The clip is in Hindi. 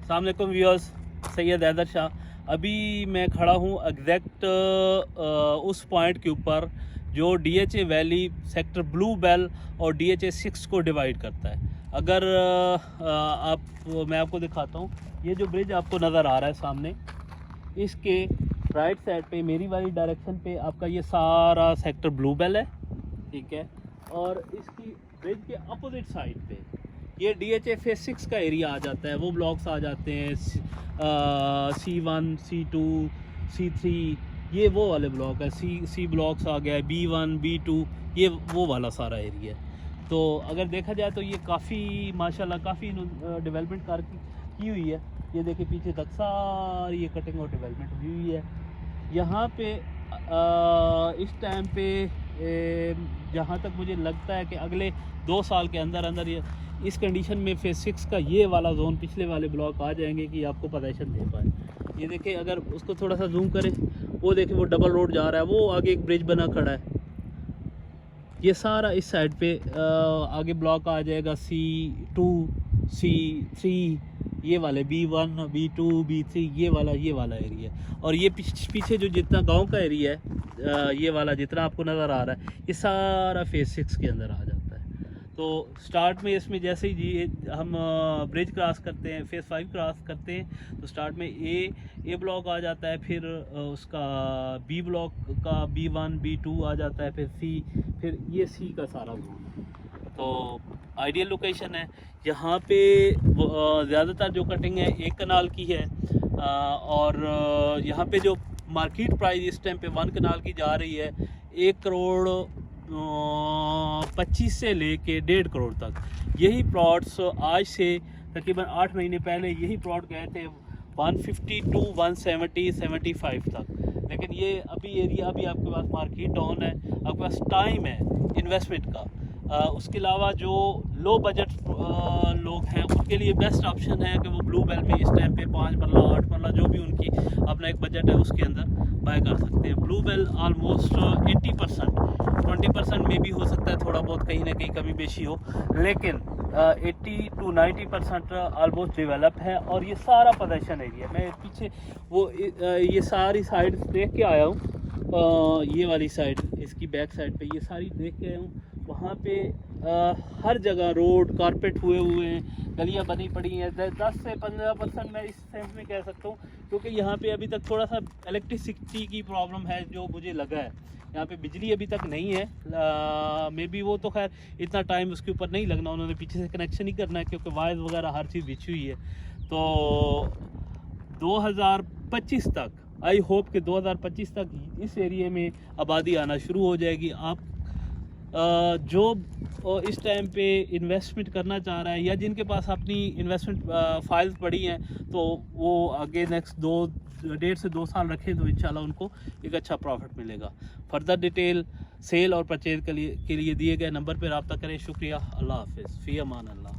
अस्सलाम वालेकुम व्यूअर्स, सैयद हैदर शाह। अभी मैं खड़ा हूँ एग्जैक्ट उस पॉइंट के ऊपर जो DHA valley sector blue bell और DHA 6 को डिवाइड करता है। अगर मैं आपको दिखाता हूँ, ये जो ब्रिज आपको नज़र आ रहा है सामने, इसके राइट साइड पे मेरी वाली डायरेक्शन पे आपका ये सारा सेक्टर ब्लू बेल है, ठीक है। और इसकी ब्रिज के अपोजिट साइड पे ये DHA फेज 6 का एरिया आ जाता है। वो ब्लॉक्स आ जाते हैं C1, C2, C3, ये वो वाले ब्लॉक है। C ब्लॉक्स आ गया, B1, B2, ये वो वाला सारा एरिया है। तो अगर देखा जाए तो ये काफ़ी माशाल्लाह काफ़ी डेवलपमेंट की हुई है। ये देखिए पीछे तक सारी ये कटिंग और डेवलपमेंट हुई हुई है। यहाँ पे इस टाइम पे जहाँ तक मुझे लगता है कि अगले 2 साल के अंदर अंदर ये इस कंडीशन में फेज 6 का ये वाला जोन पिछले वाले ब्लॉक आ जाएंगे कि आपको पोजीशन दे पाए। ये देखिए, अगर उसको थोड़ा सा जूम करें, वो देखिए वो डबल रोड जा रहा है, वो आगे एक ब्रिज बना खड़ा है। ये सारा इस साइड पे आगे ब्लॉक आ जाएगा C2, C3, ये वाले B1, B2, B3, ये वाला एरिया। और ये पीछे जो जितना गांव का एरिया है, ये वाला जितना आपको नज़र आ रहा है, ये सारा फेज 6 के अंदर आ जाता है। तो स्टार्ट में इसमें जैसे ही हम ब्रिज क्रॉस करते हैं, फेज़ 5 क्रॉस करते हैं, तो स्टार्ट में ए ब्लॉक आ जाता है, फिर उसका B ब्लॉक का B1, B2 आ जाता है, फिर C, फिर ये C का सारा जोन। तो आइडियल लोकेशन है यहाँ पे। ज़्यादातर जो कटिंग है 1 कनाल की है, और यहाँ पे जो मार्केट प्राइस इस टाइम पे 1 कनाल की जा रही है 1 करोड़ 25 से लेके 1.5 करोड़ तक। यही प्लॉट्स आज से तकरीबन 8 महीने पहले यही प्लॉट गए थे 150 to 170, 75 तक। लेकिन ये एरिया अभी आपके पास मार्केट डाउन है, आपके पास टाइम है इन्वेस्टमेंट का। उसके अलावा जो लो बजट लोग हैं उनके लिए बेस्ट ऑप्शन है कि वो ब्लू बेल में इस टाइम पे 5 मरला 8 मरला जो भी उनकी अपना एक बजट है उसके अंदर बाय कर सकते हैं। ब्लू बेल आलमोस्ट 80%, 20% में भी हो सकता है थोड़ा बहुत कहीं ना कहीं कमी बेशी हो, लेकिन 80 to 90% आलमोस्ट डेवलप है। और ये सारा पोजीशन एरिया, मैं पीछे वो ये सारी साइड देख के आया हूँ, ये वाली साइड, इसकी बैक साइड पे ये सारी देख के आया हूँ। वहाँ पे हर जगह रोड कारपेट हुए हैं, गलियाँ बनी पड़ी हैं। 10 से 15% मैं इस सेंस में कह सकता हूँ, क्योंकि यहाँ पे अभी तक थोड़ा सा इलेक्ट्रिसिटी की प्रॉब्लम है जो मुझे लगा है। यहाँ पे बिजली अभी तक नहीं है, मे बी वो तो खैर इतना टाइम उसके ऊपर नहीं लगना, उन्होंने पीछे से कनेक्शन ही करना है क्योंकि वायर वगैरह हर चीज़ बिछी हुई है। तो 2025 तक, आई होप कि 2025 तक इस एरिया में आबादी आना शुरू हो जाएगी। आप जो इस टाइम पे इन्वेस्टमेंट करना चाह रहा है या जिनके पास अपनी इन्वेस्टमेंट फाइल्स पड़ी हैं, तो वो आगे नेक्स्ट 1.5 से 2 साल रखें तो इंशाल्लाह उनको एक अच्छा प्रॉफिट मिलेगा। फर्दर डिटेल सेल और परचेज के लिए दिए गए नंबर पर रब्ता करें। शुक्रिया। अल्लाह हाफिज़, फ़ी अमान अल्लाह।